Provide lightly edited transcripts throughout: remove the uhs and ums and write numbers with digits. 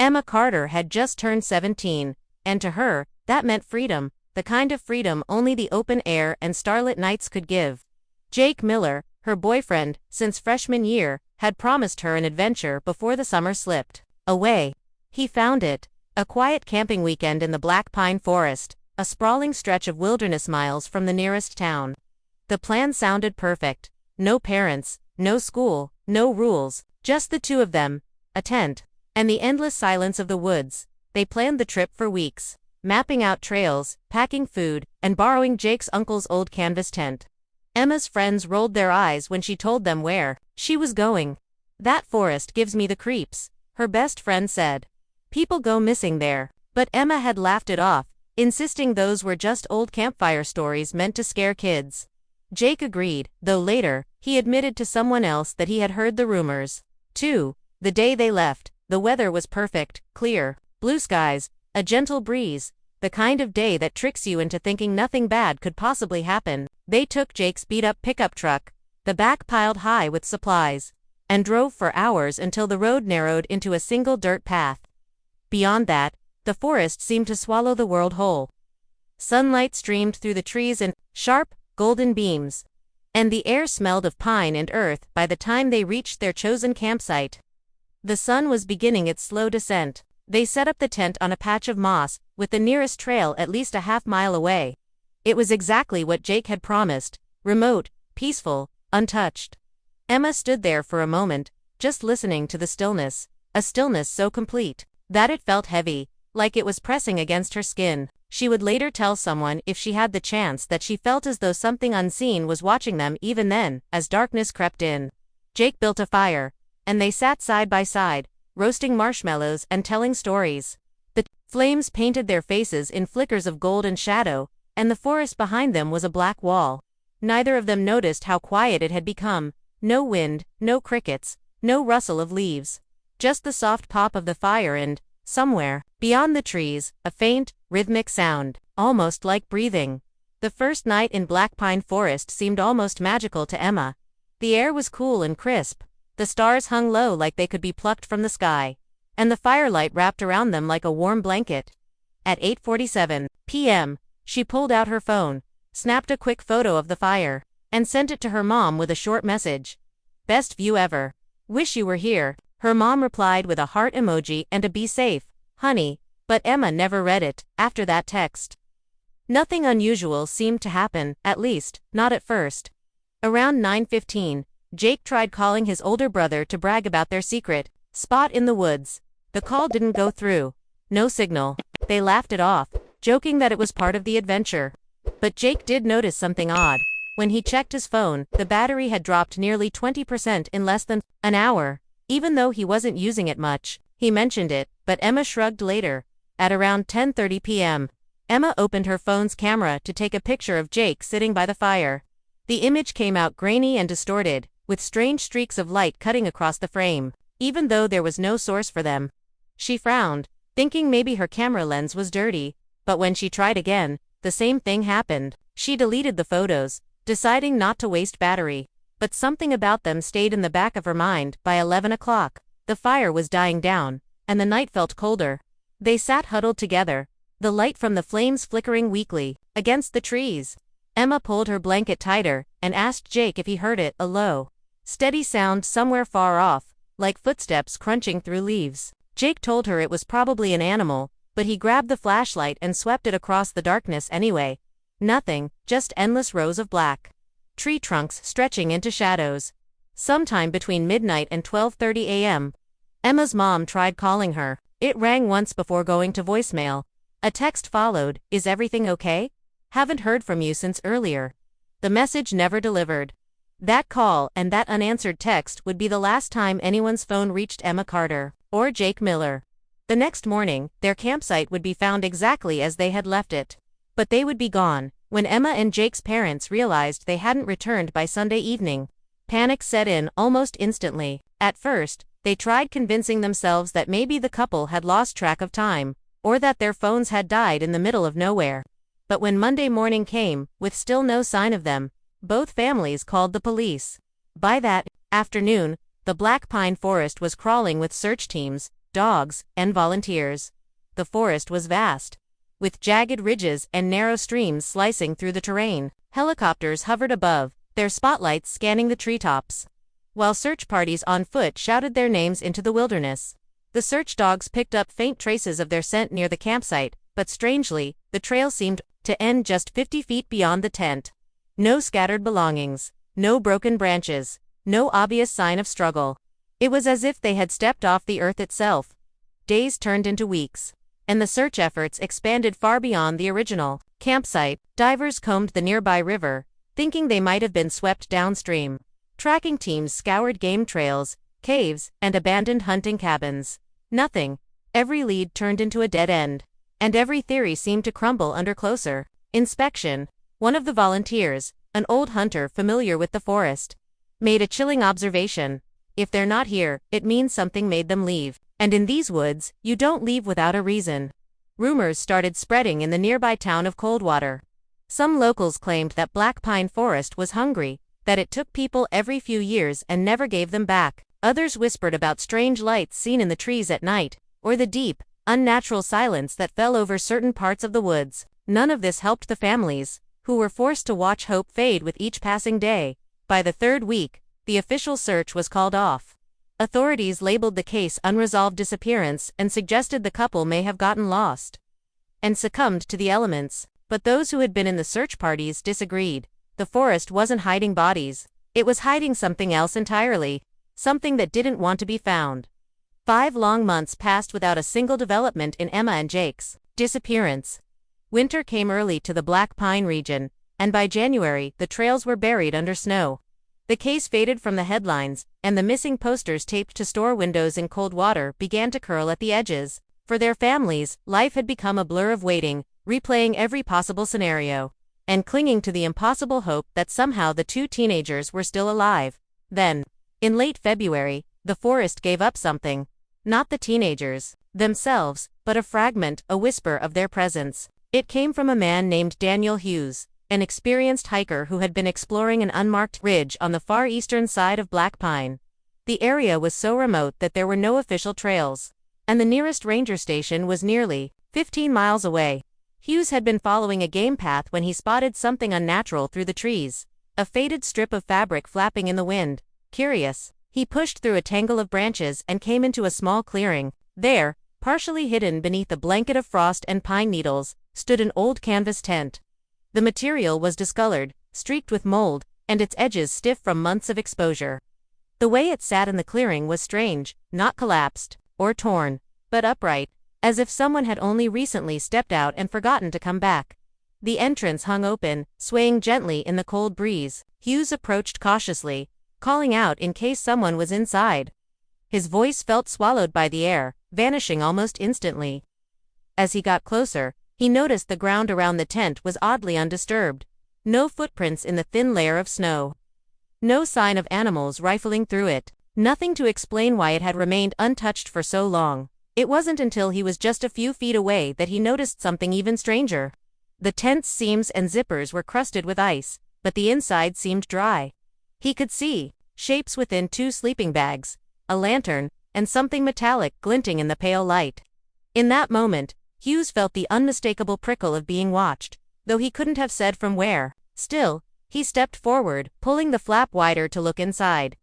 Emma Carter had just turned 17, and to her, that meant freedom, the kind of freedom only the open air and starlit nights could give. Jake Miller, her boyfriend, since freshman year, had promised her an adventure before the summer slipped away. He found it. A quiet camping weekend in the Black Pine Forest, a sprawling stretch of wilderness miles from the nearest town. The plan sounded perfect. No parents, no school, no rules, just the two of them, a tent, and the endless silence of the woods. They planned the trip for weeks, mapping out trails, packing food, and borrowing Jake's uncle's old canvas tent. Emma's friends rolled their eyes when she told them where she was going. "That forest gives me the creeps," her best friend said. "People go missing there." But Emma had laughed it off, insisting those were just old campfire stories meant to scare kids. Jake agreed, though later, he admitted to someone else that he had heard the rumors, too. The day they left, the weather was perfect, clear, blue skies, a gentle breeze, the kind of day that tricks you into thinking nothing bad could possibly happen. They took Jake's beat-up pickup truck, the back piled high with supplies, and drove for hours until the road narrowed into a single dirt path. Beyond that, the forest seemed to swallow the world whole. Sunlight streamed through the trees in sharp, golden beams, and the air smelled of pine and earth by the time they reached their chosen campsite. The sun was beginning its slow descent. They set up the tent on a patch of moss, with the nearest trail at least a half-mile away. It was exactly what Jake had promised, remote, peaceful, untouched. Emma stood there for a moment, just listening to the stillness, a stillness so complete that it felt heavy, like it was pressing against her skin. She would later tell someone, if she had the chance, that she felt as though something unseen was watching them even then. As darkness crept in, Jake built a fire, and they sat side by side, roasting marshmallows and telling stories. The flames painted their faces in flickers of gold and shadow, and the forest behind them was a black wall. Neither of them noticed how quiet it had become. No wind, no crickets, no rustle of leaves. Just the soft pop of the fire and, somewhere, beyond the trees, a faint, rhythmic sound, almost like breathing. The first night in Black Pine Forest seemed almost magical to Emma. The air was cool and crisp. The stars hung low like they could be plucked from the sky, and the firelight wrapped around them like a warm blanket. At 8:47 p.m., she pulled out her phone, snapped a quick photo of the fire, and sent it to her mom with a short message. "Best view ever. Wish you were here." Her mom replied with a heart emoji and a "be safe, honey," but Emma never read it. After that text, nothing unusual seemed to happen, at least, not at first. Around 9:15, Jake tried calling his older brother to brag about their secret spot in the woods. The call didn't go through. No signal. They laughed it off, joking that it was part of the adventure. But Jake did notice something odd. When he checked his phone, the battery had dropped nearly 20% in less than an hour. Even though he wasn't using it much, he mentioned it, but Emma shrugged later. At around 10:30 p.m., Emma opened her phone's camera to take a picture of Jake sitting by the fire. The image came out grainy and distorted, with strange streaks of light cutting across the frame, even though there was no source for them. She frowned, thinking maybe her camera lens was dirty, but when she tried again, the same thing happened. She deleted the photos, deciding not to waste battery. But something about them stayed in the back of her mind. By 11 o'clock, the fire was dying down, and the night felt colder. They sat huddled together, the light from the flames flickering weakly against the trees. Emma pulled her blanket tighter and asked Jake if he heard it, a low, steady sound somewhere far off, like footsteps crunching through leaves. Jake told her it was probably an animal, but he grabbed the flashlight and swept it across the darkness anyway. Nothing, just endless rows of black tree trunks stretching into shadows. Sometime between midnight and 12:30 a.m., Emma's mom tried calling her. It rang once before going to voicemail. A text followed, "Is everything okay? Haven't heard from you since earlier." The message never delivered. That call and that unanswered text would be the last time anyone's phone reached Emma Carter or Jake Miller. The next morning, their campsite would be found exactly as they had left it. But they would be gone. When Emma and Jake's parents realized they hadn't returned by Sunday evening, panic set in almost instantly. At first, they tried convincing themselves that maybe the couple had lost track of time, or that their phones had died in the middle of nowhere. But when Monday morning came, with still no sign of them, both families called the police. By that afternoon, the Black Pine Forest was crawling with search teams, dogs, and volunteers. The forest was vast, with jagged ridges and narrow streams slicing through the terrain. Helicopters hovered above, their spotlights scanning the treetops, while search parties on foot shouted their names into the wilderness. The search dogs picked up faint traces of their scent near the campsite, but strangely, the trail seemed to end just 50 feet beyond the tent. No scattered belongings, no broken branches, no obvious sign of struggle. It was as if they had stepped off the earth itself. Days turned into weeks, and the search efforts expanded far beyond the original campsite. Divers combed the nearby river, thinking they might have been swept downstream. Tracking teams scoured game trails, caves, and abandoned hunting cabins. Nothing. Every lead turned into a dead end, and every theory seemed to crumble under closer inspection. One of the volunteers, an old hunter familiar with the forest, made a chilling observation. If they're not here, it means something made them leave. And in these woods, you don't leave without a reason. Rumors started spreading in the nearby town of Coldwater. Some locals claimed that Black Pine Forest was hungry, that it took people every few years and never gave them back. Others whispered about strange lights seen in the trees at night, or the deep, unnatural silence that fell over certain parts of the woods. None of this helped the families, who were forced to watch hope fade with each passing day. By the third week, the official search was called off. Authorities labeled the case unresolved disappearance and suggested the couple may have gotten lost and succumbed to the elements, but those who had been in the search parties disagreed. The forest wasn't hiding bodies, it was hiding something else entirely, something that didn't want to be found. 5 long months passed without a single development in Emma and Jake's disappearance. Winter came early to the Black Pine region, and by January the trails were buried under snow. The case faded from the headlines, and the missing posters taped to store windows in Coldwater began to curl at the edges. For their families, life had become a blur of waiting, replaying every possible scenario, and clinging to the impossible hope that somehow the 2 teenagers were still alive. Then, in late February, the forest gave up something. Not the teenagers themselves, but a fragment, a whisper of their presence. It came from a man named Daniel Hughes, an experienced hiker who had been exploring an unmarked ridge on the far eastern side of Black Pine. The area was so remote that there were no official trails, and the nearest ranger station was nearly 15 miles away. Hughes had been following a game path when he spotted something unnatural through the trees, a faded strip of fabric flapping in the wind. Curious, he pushed through a tangle of branches and came into a small clearing. There, partially hidden beneath a blanket of frost and pine needles, stood an old canvas tent. The material was discolored, streaked with mold, and its edges stiff from months of exposure. The way it sat in the clearing was strange, not collapsed or torn, but upright, as if someone had only recently stepped out and forgotten to come back. The entrance hung open, swaying gently in the cold breeze. Hughes approached cautiously, calling out in case someone was inside. His voice felt swallowed by the air, vanishing almost instantly. As he got closer, he noticed the ground around the tent was oddly undisturbed. No footprints in the thin layer of snow. No sign of animals rifling through it. Nothing to explain why it had remained untouched for so long. It wasn't until he was just a few feet away that he noticed something even stranger. The tent's seams and zippers were crusted with ice, but the inside seemed dry. He could see shapes within 2 sleeping bags, a lantern, and something metallic glinting in the pale light. In that moment, Hughes felt the unmistakable prickle of being watched, though he couldn't have said from where. Still, he stepped forward, pulling the flap wider to look inside.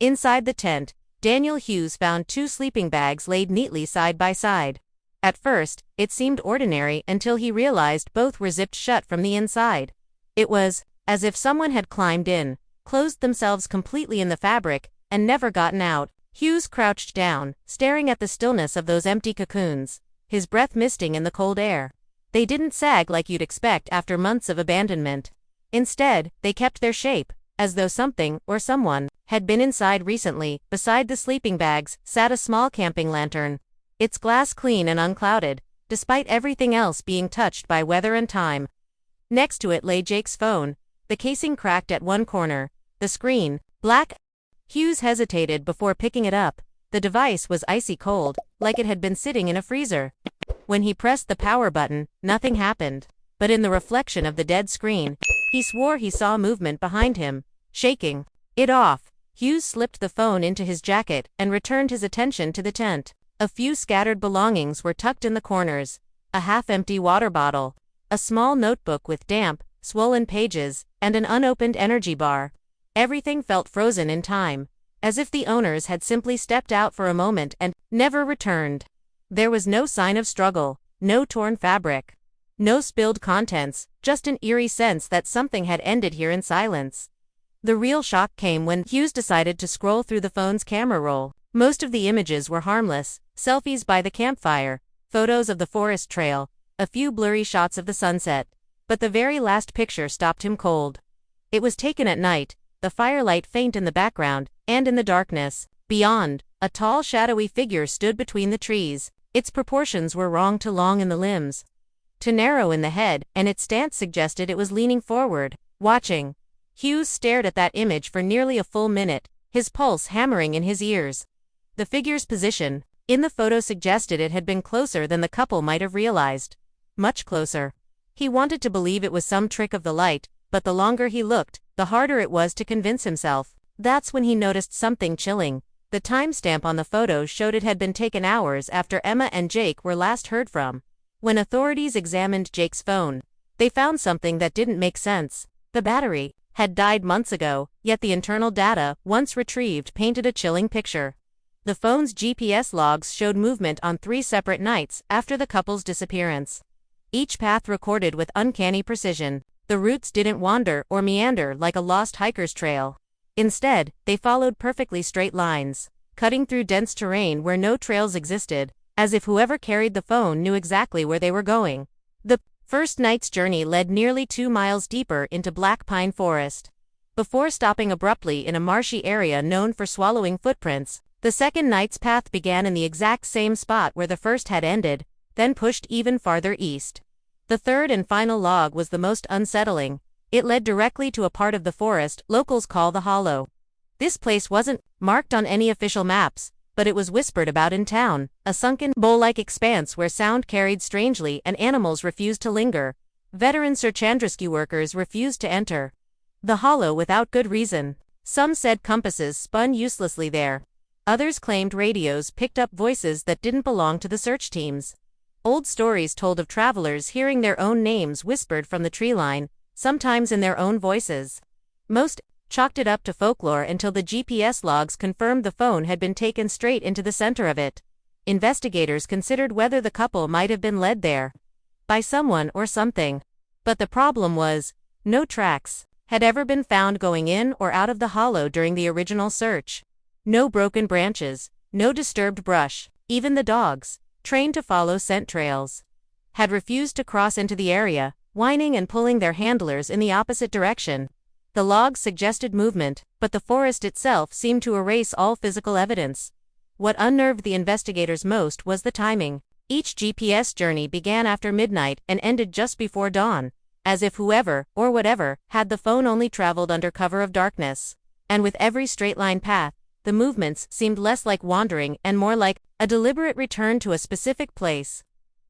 Inside the tent, Daniel Hughes found 2 sleeping bags laid neatly side by side. At first, it seemed ordinary until he realized both were zipped shut from the inside. It was as if someone had climbed in, closed themselves completely in the fabric, and never gotten out. Hughes crouched down, staring at the stillness of those empty cocoons, his breath misting in the cold air. They didn't sag like you'd expect after months of abandonment. Instead, they kept their shape, as though something, or someone, had been inside recently. Beside the sleeping bags sat a small camping lantern, its glass clean and unclouded, despite everything else being touched by weather and time. Next to it lay Jake's phone, the casing cracked at one corner, the screen black. Hughes hesitated before picking it up. The device was icy cold, like it had been sitting in a freezer. When he pressed the power button, nothing happened. But in the reflection of the dead screen, he swore he saw movement behind him. Shaking it off, Hughes slipped the phone into his jacket and returned his attention to the tent. A few scattered belongings were tucked in the corners: a half-empty water bottle, a small notebook with damp, swollen pages, and an unopened energy bar. Everything felt frozen in time, as if the owners had simply stepped out for a moment and never returned. There was no sign of struggle, no torn fabric, no spilled contents, just an eerie sense that something had ended here in silence. The real shock came when Hughes decided to scroll through the phone's camera roll. Most of the images were harmless: selfies by the campfire, photos of the forest trail, a few blurry shots of the sunset. But the very last picture stopped him cold. It was taken at night, the firelight faint in the background, and in the darkness, beyond, a tall shadowy figure stood between the trees. Its proportions were wrong, too long in the limbs, too narrow in the head, and its stance suggested it was leaning forward, watching. Hughes stared at that image for nearly a full minute, his pulse hammering in his ears. The figure's position in the photo suggested it had been closer than the couple might have realized. Much closer. He wanted to believe it was some trick of the light, but the longer he looked, the harder it was to convince himself. That's when he noticed something chilling. The timestamp on the photo showed it had been taken hours after Emma and Jake were last heard from. When authorities examined Jake's phone, they found something that didn't make sense. The battery had died months ago, yet the internal data, once retrieved, painted a chilling picture. The phone's GPS logs showed movement on 3 separate nights after the couple's disappearance. Each path recorded with uncanny precision. The routes didn't wander or meander like a lost hiker's trail. Instead, they followed perfectly straight lines, cutting through dense terrain where no trails existed, as if whoever carried the phone knew exactly where they were going. The first night's journey led nearly 2 miles deeper into black pine forest. Before stopping abruptly in a marshy area known for swallowing footprints, the second night's path began in the exact same spot where the first had ended, then pushed even farther east. The third and final log was the most unsettling. It led directly to a part of the forest locals call the Hollow. This place wasn't marked on any official maps, but it was whispered about in town, a sunken, bowl-like expanse where sound carried strangely and animals refused to linger. Veteran search and rescue workers refused to enter the Hollow without good reason. Some said compasses spun uselessly there. Others claimed radios picked up voices that didn't belong to the search teams. Old stories told of travelers hearing their own names whispered from the tree line, sometimes in their own voices. Most chalked it up to folklore until the GPS logs confirmed the phone had been taken straight into the center of it. Investigators considered whether the couple might have been led there by someone or something. But the problem was, no tracks had ever been found going in or out of the Hollow during the original search. No broken branches, no disturbed brush. Even the dogs, trained to follow scent trails, had refused to cross into the area, whining and pulling their handlers in the opposite direction. The logs suggested movement, but the forest itself seemed to erase all physical evidence. What unnerved the investigators most was the timing. Each GPS journey began after midnight and ended just before dawn, as if whoever, or whatever, had the phone only traveled under cover of darkness. And with every straight-line path, the movements seemed less like wandering and more like a deliberate return to a specific place.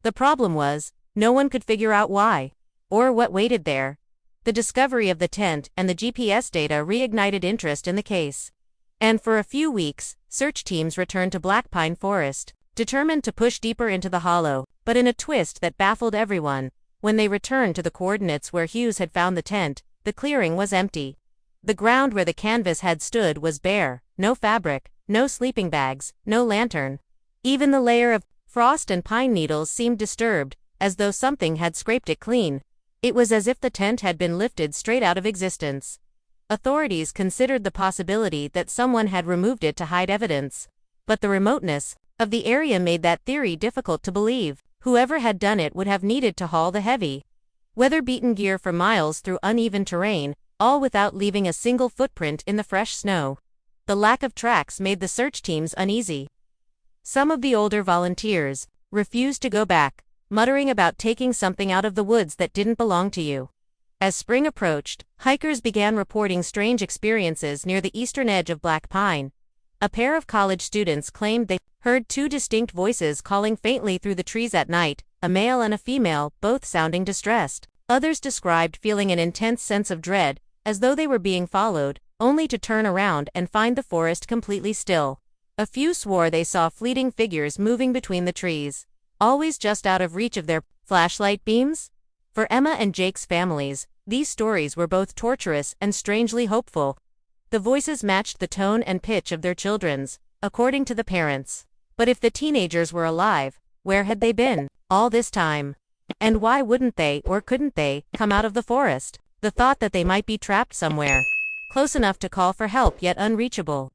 The problem was, no one could figure out why, or what waited there. The discovery of the tent and the GPS data reignited interest in the case. And for a few weeks, search teams returned to Black Pine Forest, determined to push deeper into the Hollow. But in a twist that baffled everyone, when they returned to the coordinates where Hughes had found the tent, the clearing was empty. The ground where the canvas had stood was bare: no fabric, no sleeping bags, no lantern. Even the layer of frost and pine needles seemed disturbed, as though something had scraped it clean. It was as if the tent had been lifted straight out of existence. Authorities considered the possibility that someone had removed it to hide evidence. But the remoteness of the area made that theory difficult to believe. Whoever had done it would have needed to haul the heavy, weather-beaten gear for miles through uneven terrain, all without leaving a single footprint in the fresh snow. The lack of tracks made the search teams uneasy. Some of the older volunteers refused to go back, muttering about taking something out of the woods that didn't belong to you. As spring approached, hikers began reporting strange experiences near the eastern edge of Black Pine. A pair of college students claimed they heard 2 distinct voices calling faintly through the trees at night, a male and a female, both sounding distressed. Others described feeling an intense sense of dread, as though they were being followed, only to turn around and find the forest completely still. A few swore they saw fleeting figures moving between the trees, always just out of reach of their flashlight beams. For Emma and Jake's families, these stories were both torturous and strangely hopeful. The voices matched the tone and pitch of their children's, according to the parents. But if the teenagers were alive, where had they been all this time? And why wouldn't they, or couldn't they, come out of the forest? The thought that they might be trapped somewhere, close enough to call for help yet unreachable,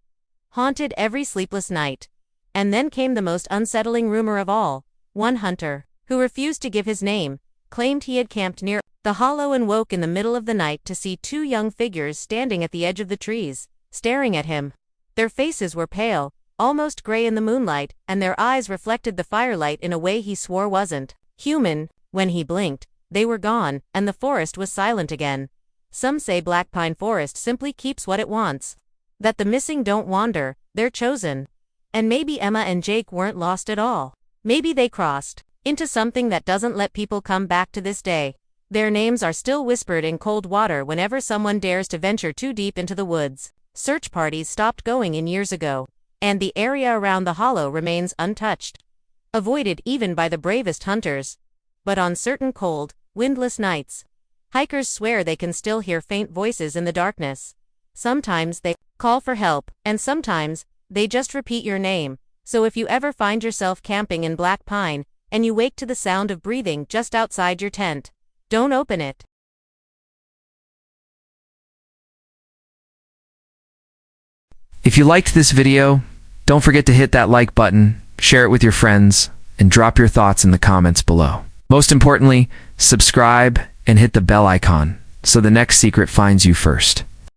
haunted every sleepless night. And then came the most unsettling rumor of all. One hunter, who refused to give his name, claimed he had camped near the hollow and woke in the middle of the night to see two young figures standing at the edge of the trees, staring at him. Their faces were pale, almost gray in the moonlight, and their eyes reflected the firelight in a way he swore wasn't human. When he blinked, they were gone, and the forest was silent again. Some say Black Pine Forest simply keeps what it wants. That the missing don't wander, they're chosen. And maybe Emma and Jake weren't lost at all. Maybe they crossed into something that doesn't let people come back to this day. Their names are still whispered in cold water whenever someone dares to venture too deep into the woods. Search parties stopped going in years ago, and the area around the hollow remains untouched, avoided even by the bravest hunters. But on certain cold, windless nights, hikers swear they can still hear faint voices in the darkness. Sometimes they call for help, and sometimes they just repeat your name. So if you ever find yourself camping in Black Pine, and you wake to the sound of breathing just outside your tent, don't open it. If you liked this video, don't forget to hit that like button, share it with your friends, and drop your thoughts in the comments below. Most importantly, subscribe and hit the bell icon so the next secret finds you first.